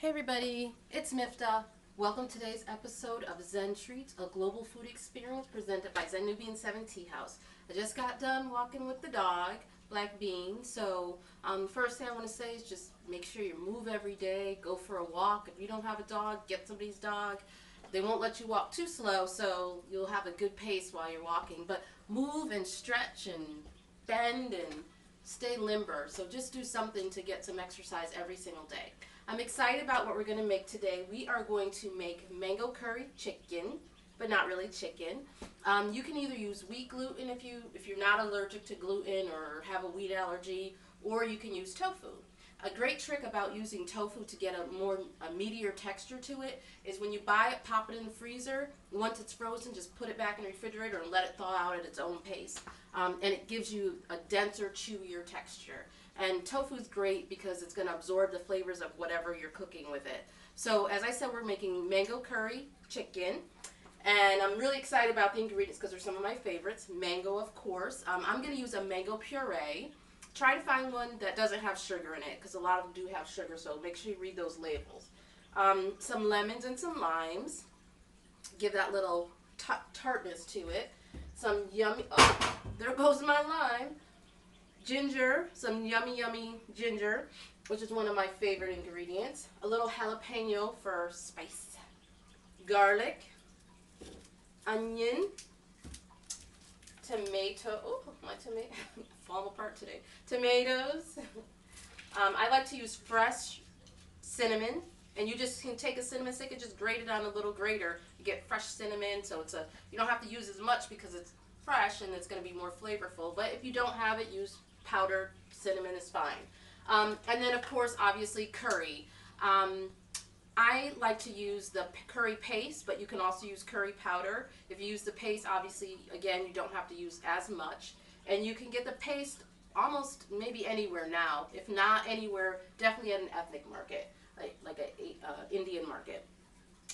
Hey everybody, it's Mifta. Welcome to today's episode of Zen Treats, a global food experience presented by zennubian 7 Tea House. I just got done walking with the dog, Black Bean. So first thing I want to say is just make sure you move every day, go for a walk. If you don't have a dog, get somebody's dog. They won't let you walk too slow, so you'll have a good pace while you're walking. But move and stretch and bend and stay limber. So just do something to get some exercise every single day. I'm excited about what we're going to make today. We are going to make mango curry chicken, but not really chicken. You can either use wheat gluten if you're not allergic to gluten or have a wheat allergy, or you can use tofu. A great trick about using tofu to get a meatier texture to it is when you buy it, pop it in the freezer. Once it's frozen, just put it back in the refrigerator and let it thaw out at its own pace. And it gives you a denser, chewier texture. And tofu is great because it's going to absorb the flavors of whatever you're cooking with it. So as I said, we're making mango curry chicken. And I'm really excited about the ingredients because they're some of my favorites. Mango, of course. I'm going to use a mango puree. Try to find one that doesn't have sugar in it because a lot of them do have sugar, so make sure you read those labels. Some lemons and some limes. Give that little tartness to it. Some yummy, oh, there goes my lime. Ginger, some yummy ginger, which is one of my favorite ingredients. A little jalapeno for spice. Garlic. Onion. Tomato. Oh, my tomato falling apart today. Tomatoes. I like to use fresh cinnamon, and you just can take a cinnamon stick and just grate it on a little grater. You get fresh cinnamon, so you don't have to use as much because it's fresh and it's going to be more flavorful. But if you don't have it, use powdered cinnamon is fine. And then of course, obviously, curry. I like to use the curry paste, but you can also use curry powder. If you use the paste, obviously, again, you don't have to use as much. And you can get the paste almost maybe anywhere now. If not anywhere, definitely at an ethnic market, like a Indian market.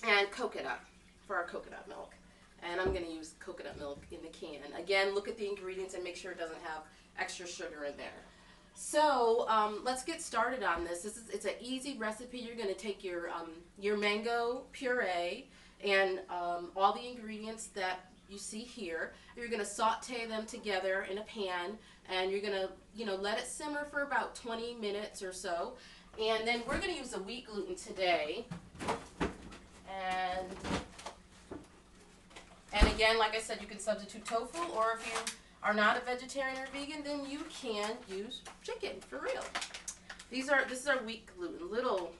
And coconut for our coconut milk. And I'm going to use coconut milk in the can. Again, look at the ingredients and make sure it doesn't have extra sugar in there. So let's get started on this. It's an easy recipe. You're going to take your mango puree and all the ingredients that you see here. You're going to saute them together in a pan, and you're going to let it simmer for about 20 minutes or so. And then we're going to use the wheat gluten today. And again, like I said, you can substitute tofu, or if you are not a vegetarian or vegan, then you can use chicken, for real. This is our wheat gluten, little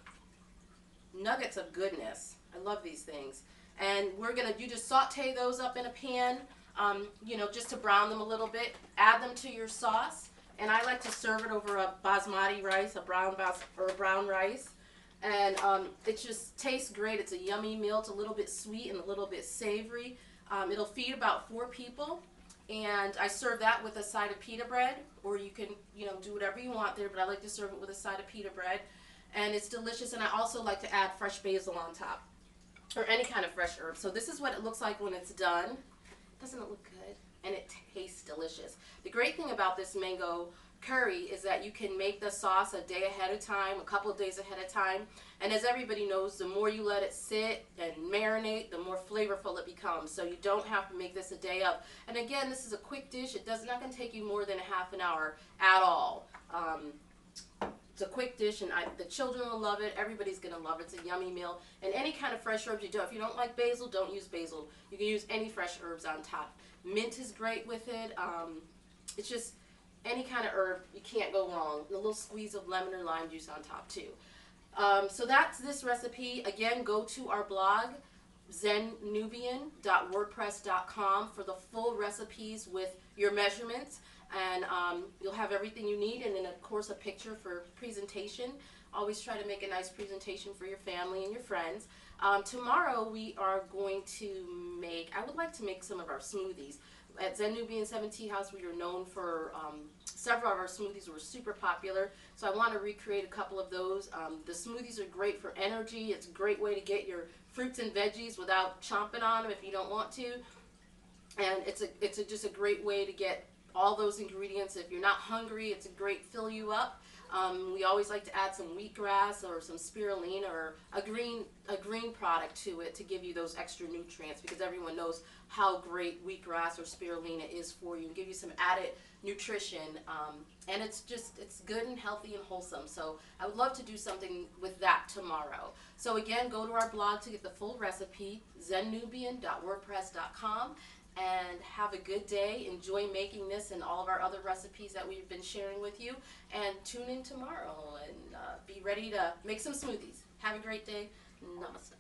nuggets of goodness. I love these things. And you just saute those up in a pan, just to brown them a little bit. Add them to your sauce, and I like to serve it over a basmati rice, a brown rice. And it just tastes great. It's a yummy meal. It's a little bit sweet and a little bit savory. It'll feed about 4 people. And I serve that with a side of pita bread, or you can, do whatever you want there, but I like to serve it with a side of pita bread. And it's delicious, and I also like to add fresh basil on top, or any kind of fresh herb. So this is what it looks like when it's done. Doesn't it look good? And it tastes delicious. The great thing about this mango curry is that you can make the sauce a day ahead of time, a couple of days ahead of time. And as everybody knows, the more you let it sit and marinate, the more flavorful it becomes. So you don't have to make this a day of. And again, this is a quick dish. It's not going to take you more than a half an hour at all. It's a quick dish, and the children will love it. Everybody's going to love it. It's a yummy meal. And any kind of fresh herbs you do. If you don't like basil, don't use basil. You can use any fresh herbs on top. Mint is great with it. It's just any kind of herb, you can't go wrong. A little squeeze of lemon or lime juice on top too. So that's this recipe. Again, go to our blog, zennubian.wordpress.com, for the full recipes with your measurements. And you'll have everything you need, and then of course a picture for presentation. Always try to make a nice presentation for your family and your friends. Tomorrow we are going to I would like to make some of our smoothies. At zennubian 7 Tea House, we are known for several of our smoothies were super popular, so I want to recreate a couple of those. The smoothies are great for energy. It's a great way to get your fruits and veggies without chomping on them if you don't want to, and it's just a great way to get all those ingredients. If you're not hungry, it's a great fill you up. We always like to add some wheatgrass or some spirulina or a green product to it to give you those extra nutrients, because everyone knows how great wheatgrass or spirulina is for you and give you some added nutrition. And it's good and healthy and wholesome. So I would love to do something with that tomorrow. So again, go to our blog to get the full recipe, zennubian.wordpress.com. And have a good day. Enjoy making this and all of our other recipes that we've been sharing with you. And tune in tomorrow and be ready to make some smoothies. Have a great day. Namaste.